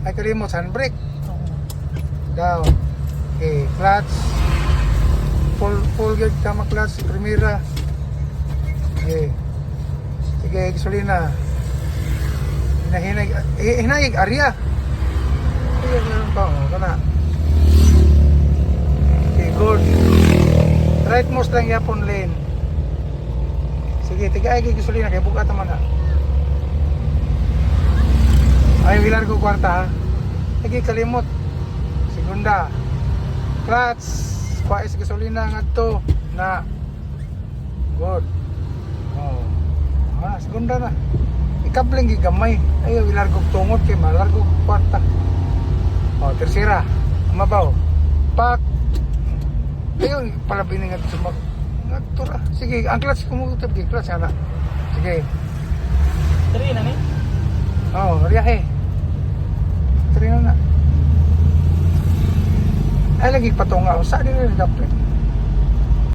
Ay kalimot handbrake. Oo. Down. Okay, clutch. Full gear tama clutch, primera. Okay. Sige, gasolina. Hinahig area. Sige, meron pa oh, kana. Okay, good. Right most lang yapon lane. Sige, tigay kay gasolina kay buka ta man na. Ay wilar ko kwarta. Sige, kalimot. Segunda. Clutch. Kuha is gasolina ngadto na. Good. Oh. Ah, segunda na. Ikabling gigamay. Ayo ilargog tungod kay malargog kwarta. Oh, tercera. Mabaw. Pak. Ayo palabini nga sumak. Ngadto ra. Sige, ang clutch kumutab di clutch ana. Sige. 3 na ni. Oh, riyahe. Terino na. Ay lagi patunga. Sa din na dapat.